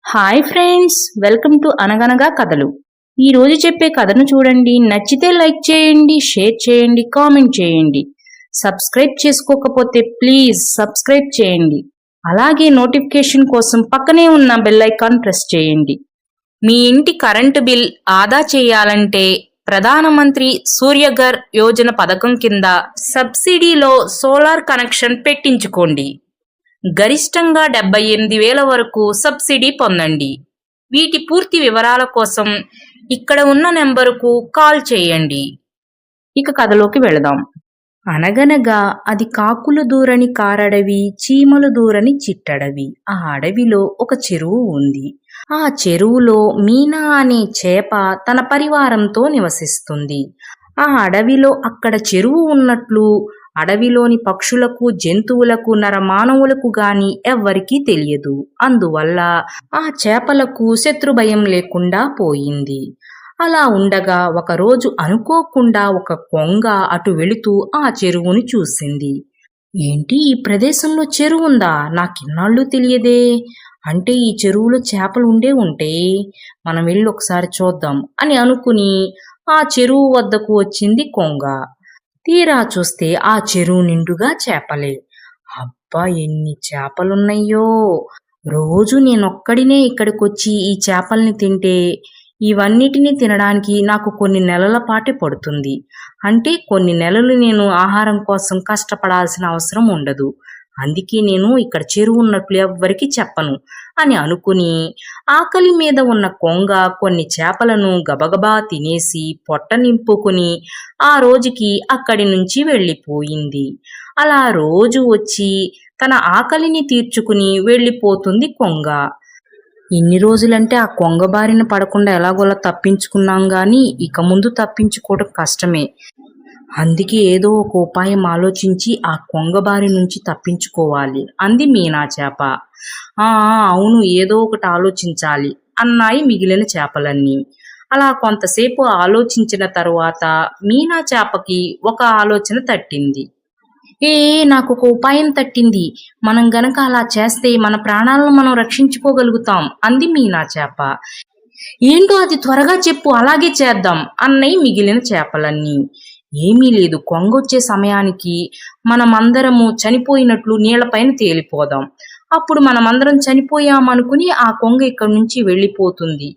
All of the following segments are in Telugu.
హాయ్ ఫ్రెండ్స్, వెల్కమ్ టు అనగనగా కథలు. ఈ రోజు చెప్పే కథను చూడండి. నచ్చితే లైక్ చేయండి, షేర్ చేయండి, కామెంట్ చేయండి. సబ్స్క్రైబ్ చేసుకోకపోతే ప్లీజ్ సబ్స్క్రైబ్ చేయండి. అలాగే నోటిఫికేషన్ కోసం పక్కనే ఉన్న బెల్ ఐకాన్ ప్రెస్ చేయండి. మీ ఇంటి కరెంటు బిల్ ఆదా చేయాలంటే ప్రధానమంత్రి సూర్యఘర్ యోజన పథకం కింద సబ్సిడీలో సోలార్ కనెక్షన్ పెట్టించుకోండి. గరిష్టంగా 78,000 వరకు సబ్సిడీ పొందండి. వీటి పూర్తి వివరాల కోసం ఇక్కడ ఉన్న నెంబరుకు కాల్ చేయండి. ఇక కథలోకి వెళదాం. అనగనగా అది కాకులు దూరని కారడవి, చీమలు దూరని చిట్టడవి. ఆ అడవిలో ఒక చెరువు ఉంది. ఆ చెరువులో మీనా అనే చేప తన పరివారంతో నివసిస్తుంది. ఆ అడవిలో అక్కడ చెరువు ఉన్నట్లు అడవిలోని పక్షులకు, జంతువులకు, నరమానవులకు గాని ఎవ్వరికీ తెలియదు. అందువల్ల ఆ చేపలకు శత్రుభయం లేకుండా పోయింది. అలా ఉండగా ఒకరోజు అనుకోకుండా ఒక కొంగ అటు వెళుతూ ఆ చెరువుని చూసింది. ఏంటి, ఈ ప్రదేశంలో చెరువు ఉందా? నాకిన్నాళ్ళు తెలియదే. అంటే ఈ చెరువులో చేపలు ఉంటే మనం వెళ్ళి ఒకసారి చూద్దాం అని అనుకుని ఆ చెరువు వద్దకు వచ్చింది కొంగ. తీరా చూస్తే ఆ చెరువు నిండుగా చేపలే. అబ్బా, ఎన్ని చేపలున్నాయో! రోజు నేనొక్కడినే ఇక్కడికొచ్చి ఈ చేపల్ని తింటే ఇవన్నిటినీ తినడానికి నాకు కొన్ని నెలల పాటే పడుతుంది. అంటే కొన్ని నెలలు నేను ఆహారం కోసం కష్టపడాల్సిన అవసరం ఉండదు. అందుకే నేను ఇక్కడ చెరువు ఉన్నట్లు ఎవ్వరికీ చెప్పను అని అనుకుని ఆకలి మీద ఉన్న కొంగ కొన్ని చేపలను గబగబా తినేసి పొట్ట నింపుకుని ఆ రోజుకి అక్కడి నుంచి వెళ్ళిపోయింది. అలా రోజు వచ్చి తన ఆకలిని తీర్చుకుని వెళ్ళిపోతుంది కొంగ. ఇన్ని రోజులంటే ఆ కొంగ బారిన పడకుండా ఎలాగోలా తప్పించుకున్నాం గాని ఇక ముందు తప్పించుకోవడం కష్టమే. అందుకే ఏదో ఒక ఉపాయం ఆలోచించి ఆ కొంగ బారి నుంచి తప్పించుకోవాలి అంది మీనా చేప. అవును, ఏదో ఒకటి ఆలోచించాలి అన్నాయి మిగిలిన చేపలన్నీ. అలా కొంతసేపు ఆలోచించిన తరువాత మీనా చేపకి ఒక ఆలోచన తట్టింది. నాకు ఒక ఉపాయం తట్టింది. మనం గనక అలా చేస్తే మన ప్రాణాలను మనం రక్షించుకోగలుగుతాం అంది మీనా చేప. ఏంటో అది త్వరగా చెప్పు, అలాగే చేద్దాం అన్నయి మిగిలిన చేపలన్నీ. ఏమీ లేదు, కొంగొచ్చే సమయానికి మనమందరము చనిపోయినట్లు నీళ్లపైన తేలిపోదాం. అప్పుడు మనమందరం చనిపోయామనుకుని ఆ కొంగ ఇక్కడి నుంచి వెళ్ళిపోతుంది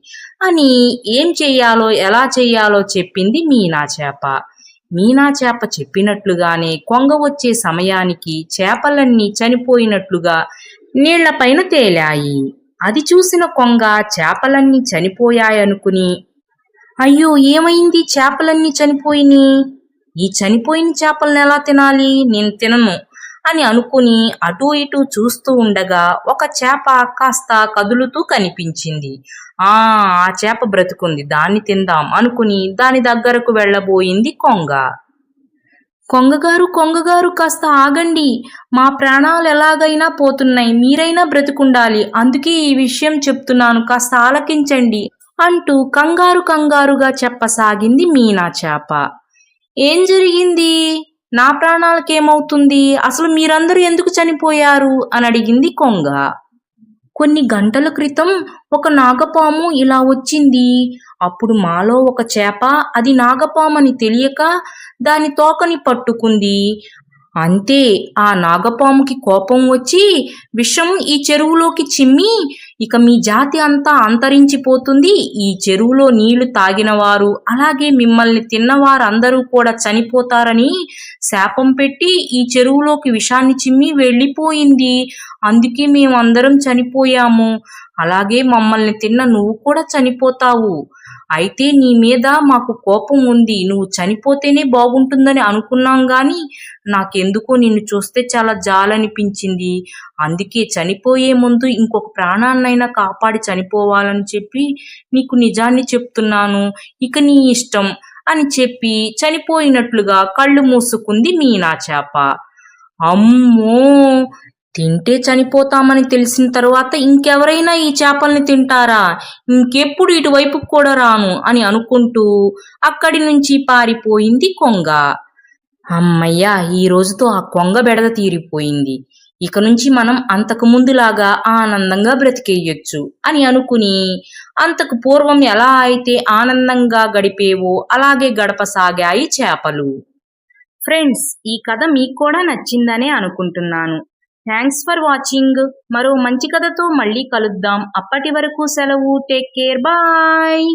అని ఏం చెయ్యాలో ఎలా చెయ్యాలో చెప్పింది మీనా చేప. మీనా చేప చెప్పినట్లుగానే కొంగ వచ్చే సమయానికి చేపలన్నీ చనిపోయినట్లుగా నీళ్లపైన తేలాయి. అది చూసిన కొంగ చేపలన్నీ చనిపోయాయనుకుని, అయ్యో ఏమైంది, చేపలన్నీ చనిపోయినాయి, ఈ చనిపోయిన చేపలను ఎలా తినాలి, నేను తినను అని అనుకుని అటూ ఇటూ చూస్తూ ఉండగా ఒక చేప కాస్త కదులుతూ కనిపించింది. ఆ చేప బ్రతుకుంది, దాన్ని తిందాం అనుకుని దాని దగ్గరకు వెళ్ళబోయింది కొంగ. కొంగగారు కాస్త ఆగండి, మా ప్రాణాలు ఎలాగైనా పోతున్నాయి, మీరైనా బ్రతుకుండాలి, అందుకే ఈ విషయం చెప్తున్నాను, కాస్త ఆలకించండి అంటూ కంగారుగా చెప్పసాగింది మీనా చేప. ఏం జరిగింది, నా ప్రాణాలకేమవుతుంది, అసలు మీరందరూ ఎందుకు చనిపోయారు అని అడిగింది కొంగ. కొన్ని గంటల క్రితం ఒక నాగపాము ఇలా వచ్చింది. అప్పుడు మాలో ఒక చేప అది నాగపామని తెలియక దాని తోకని పట్టుకుంది. అంతే, ఆ నాగపాముకి కోపం వచ్చి విషం ఈ చెరువులోకి చిమ్మి ఇక మీ జాతి అంతా అంతరించిపోతుంది, ఈ చెరువులో నీళ్లు తాగినవారు అలాగే మిమ్మల్ని తిన్నవారందరూ కూడా చనిపోతారని శాపం పెట్టి ఈ చెరువులోకి విషాన్ని చిమ్మి వెళ్ళిపోయింది. అందుకే మేమందరం చనిపోయాము. అలాగే మమ్మల్ని తిన్న నువ్వు కూడా చనిపోతావు. అయితే నీ మీద మాకు కోపం ఉంది, నువ్వు చనిపోతేనే బాగుంటుందని అనుకున్నాం గాని నాకెందుకో నిన్ను చూస్తే చాలా జాలనిపించింది. అందుకే చనిపోయే ముందు ఇంకొక ప్రాణాన్నైనా కాపాడి చనిపోవాలని చెప్పి నీకు నిజాన్ని చెప్తున్నాను, ఇక నీ ఇష్టం అని చెప్పి చనిపోయినట్లుగా కళ్ళు మూసుకుంది మీనా చేప. అమ్మో, తింటే చనిపోతామని తెలిసిన తరువాత ఇంకెవరైనా ఈ చేపల్ని తింటారా, ఇంకెప్పుడు ఇటువైపు కూడా రాను అని అనుకుంటూ అక్కడి నుంచి పారిపోయింది కొంగ. అమ్మయ్యా, ఈ రోజుతో ఆ కొంగ బెడద తీరిపోయింది. ఇక నుంచి మనం అంతకు ముందులాగా ఆనందంగా బ్రతికేయొచ్చు అని అనుకుని అంతకు పూర్వం ఎలా అయితే ఆనందంగా గడిపేవో అలాగే గడపసాగాయి చేపలు. ఫ్రెండ్స్, ఈ కథ మీకు కూడా నచ్చిందనే అనుకుంటున్నాను. Thanks for watching. మరో మంచి కథతో మళ్ళీ కలుద్దాం. అప్పటి వరకు సెలవు. Take care. బాయ్.